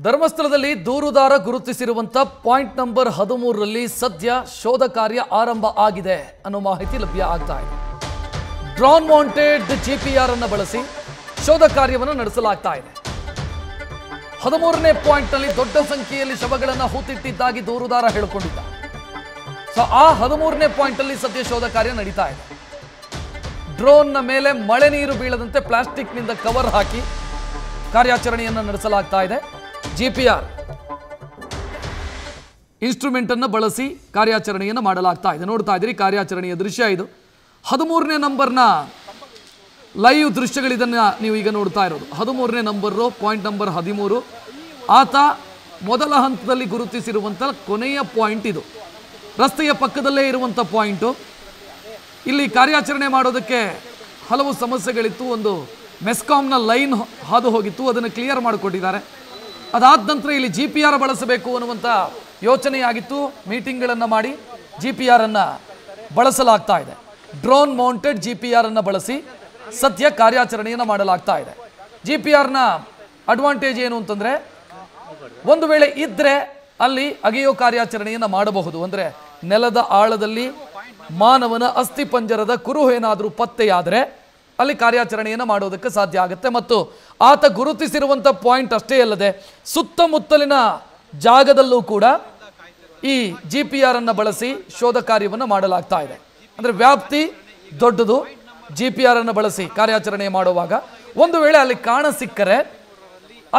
ಧರ್ಮಸ್ಥಳದಲ್ಲಿ ದೂರುದಾರ ಗುರುತಿಸಿರುವಂತ point number 13 ರಲ್ಲಿ ಸದ್ಯ ಶೋಧ ಕಾರ್ಯ ಆರಂಭ ಆಗಿದೆ ಅನ್ನೋ ಮಾಹಿತಿ ಲಭ್ಯ ಆಗ್ತಾ ಇದೆ. ಡ್ರೋನ್ ಮೌಂಟೆಡ್ ಜಿಪಿಆರ್ ಅನ್ನು ಬಳಸಿ ಶೋಧ ಕಾರ್ಯವನ್ನು ನಡೆಸಲಾಗ್ತಾ ಇದೆ. 13ನೇ ಪಾಯಿಂಟ್ ನಲ್ಲಿ ದೊಡ್ಡ ಸಂಖ್ಯೆಯಲ್ಲಿ ಶವಗಳನ್ನು ಹೂತಿಟ್ಟಿದ್ದಾಗಿ ದೂರುದಾರ ಹೇಳಿಕೊಂಡಿದ್ದ. ಸೊ ಆ 13ನೇ ಪಾಯಿಂಟ್ ಅಲ್ಲಿ ಸದ್ಯ ಶೋಧ ಕಾರ್ಯ ನಡೀತಾ ಇದೆ. ಡ್ರೋನ್ ನ ಮೇಲೆ ಮಳೆ ನೀರು ಬೀಳದಂತೆ ಪ್ಲಾಸ್ಟಿಕ್ ನಿಂದ ಕವರ್ ಹಾಕಿ ಕಾರ್ಯಾಚರಣೆಯನ್ನು ನಡೆಸಲಾಗ್ತಾ ಇದೆ. ಜಿಪಿಆರ್ ಇನ್ಸ್ಟ್ರೂಮೆಂಟ್ ಅನ್ನು ಬಳಸಿ ಕಾರ್ಯಾಚರಣೆಯನ್ನು ಮಾಡಲಾಗ್ತಾ ಇದೆ. ನೋಡ್ತಾ ಇದ್ದೀರಿ ಕಾರ್ಯಾಚರಣೆಯ ದೃಶ್ಯ ಇದು. 13ನೇ ನಂಬರ್ನ ಲೈವ್ ದೃಶ್ಯಗಳಿದನ್ನು ನೀವು ಈಗ ನೋಡ್ತಾ ಇರೋದು. 13ನೇ ನಂಬರು ಪಾಯಿಂಟ್ ನಂಬರ್ 13. ಆತ ಮೊದಲ ಹಂತದಲ್ಲಿ ಗುರುತಿಸಿರುವಂಥ ಕೊನೆಯ ಪಾಯಿಂಟ್ ಇದು. ರಸ್ತೆಯ ಪಕ್ಕದಲ್ಲೇ ಇರುವಂಥ ಪಾಯಿಂಟು. ಇಲ್ಲಿ ಕಾರ್ಯಾಚರಣೆ ಮಾಡೋದಕ್ಕೆ ಹಲವು ಸಮಸ್ಯೆಗಳಿತ್ತು. ಒಂದು ಮೆಸ್ಕಾಮ್ನ ಲೈನ್ ಹಾದು ಹೋಗಿತ್ತು, ಅದನ್ನು ಕ್ಲಿಯರ್ ಮಾಡಿಕೊಟ್ಟಿದ್ದಾರೆ. ಅದಾದ ನಂತರ ಇಲ್ಲಿ ಜಿಪಿಆರ್ ಬಳಸಬೇಕು ಅನ್ನುವಂಥ ಯೋಚನೆಯಾಗಿತ್ತು. ಮೀಟಿಂಗ್ಗಳನ್ನು ಮಾಡಿ ಜಿಪಿಆರ್ ಅನ್ನು ಬಳಸಲಾಗ್ತಾ ಇದೆ. ಡ್ರೋನ್ ಮೌಂಟೆಡ್ ಜಿಪಿಆರ್ ಅನ್ನು ಬಳಸಿ ಸದ್ಯ ಕಾರ್ಯಾಚರಣೆಯನ್ನು ಮಾಡಲಾಗ್ತಾ ಇದೆ. ಜಿಪಿಆರ್ನ ಅಡ್ವಾಂಟೇಜ್ ಏನು ಅಂತಂದರೆ, ಒಂದು ವೇಳೆ ಇದ್ದರೆ ಅಲ್ಲಿ ಅಗೆಯೋ ಕಾರ್ಯಾಚರಣೆಯನ್ನು ಮಾಡಬಹುದು. ಅಂದರೆ ನೆಲದ ಆಳದಲ್ಲಿ ಮಾನವನ ಅಸ್ಥಿಪಂಜರದ ಕುರುಹು ಏನಾದರೂ ಪತ್ತೆಯಾದರೆ ಅಲ್ಲಿ ಕಾರ್ಯಾಚರಣೆಯನ್ನು ಮಾಡೋದಕ್ಕೆ ಸಾಧ್ಯ ಆಗುತ್ತೆ. ಮತ್ತು ಆತ ಗುರುತಿಸಿರುವಂಥ ಪಾಯಿಂಟ್ ಅಷ್ಟೇ ಅಲ್ಲದೆ ಸುತ್ತಮುತ್ತಲಿನ ಜಾಗದಲ್ಲೂ ಕೂಡ ಈ ಜಿಪಿಆರ್ ಅನ್ನು ಬಳಸಿ ಶೋಧ ಕಾರ್ಯವನ್ನು ಮಾಡಲಾಗ್ತಾ ಇದೆ. ಅಂದರೆ ವ್ಯಾಪ್ತಿ ದೊಡ್ಡದು. ಜಿಪಿಆರ್ ಅನ್ನು ಬಳಸಿ ಕಾರ್ಯಾಚರಣೆ ಮಾಡುವಾಗ ಒಂದು ವೇಳೆ ಅಲ್ಲಿ ಕಾಣ ಸಿಕ್ಕರೆ,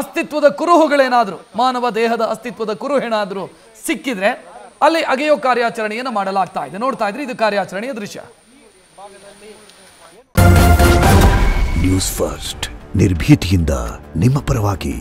ಅಸ್ತಿತ್ವದ ಕುರುಹುಗಳೇನಾದರೂ, ಮಾನವ ದೇಹದ ಅಸ್ತಿತ್ವದ ಕುರುಹೇನಾದರೂ ಸಿಕ್ಕಿದ್ರೆ ಅಲ್ಲಿ ಅಗೆಯೋ ಕಾರ್ಯಾಚರಣೆಯನ್ನು ಮಾಡಲಾಗ್ತಾ ಇದೆ. ನೋಡ್ತಾ ಇದ್ರಿ, ಇದು ಕಾರ್ಯಾಚರಣೆಯ ದೃಶ್ಯ. ನ್ಯೂಸ್ ಫಸ್ಟ್, ನಿರ್ಭೀತಿಯಿಂದ ನಿಮ್ಮ ಪರವಾಗಿ.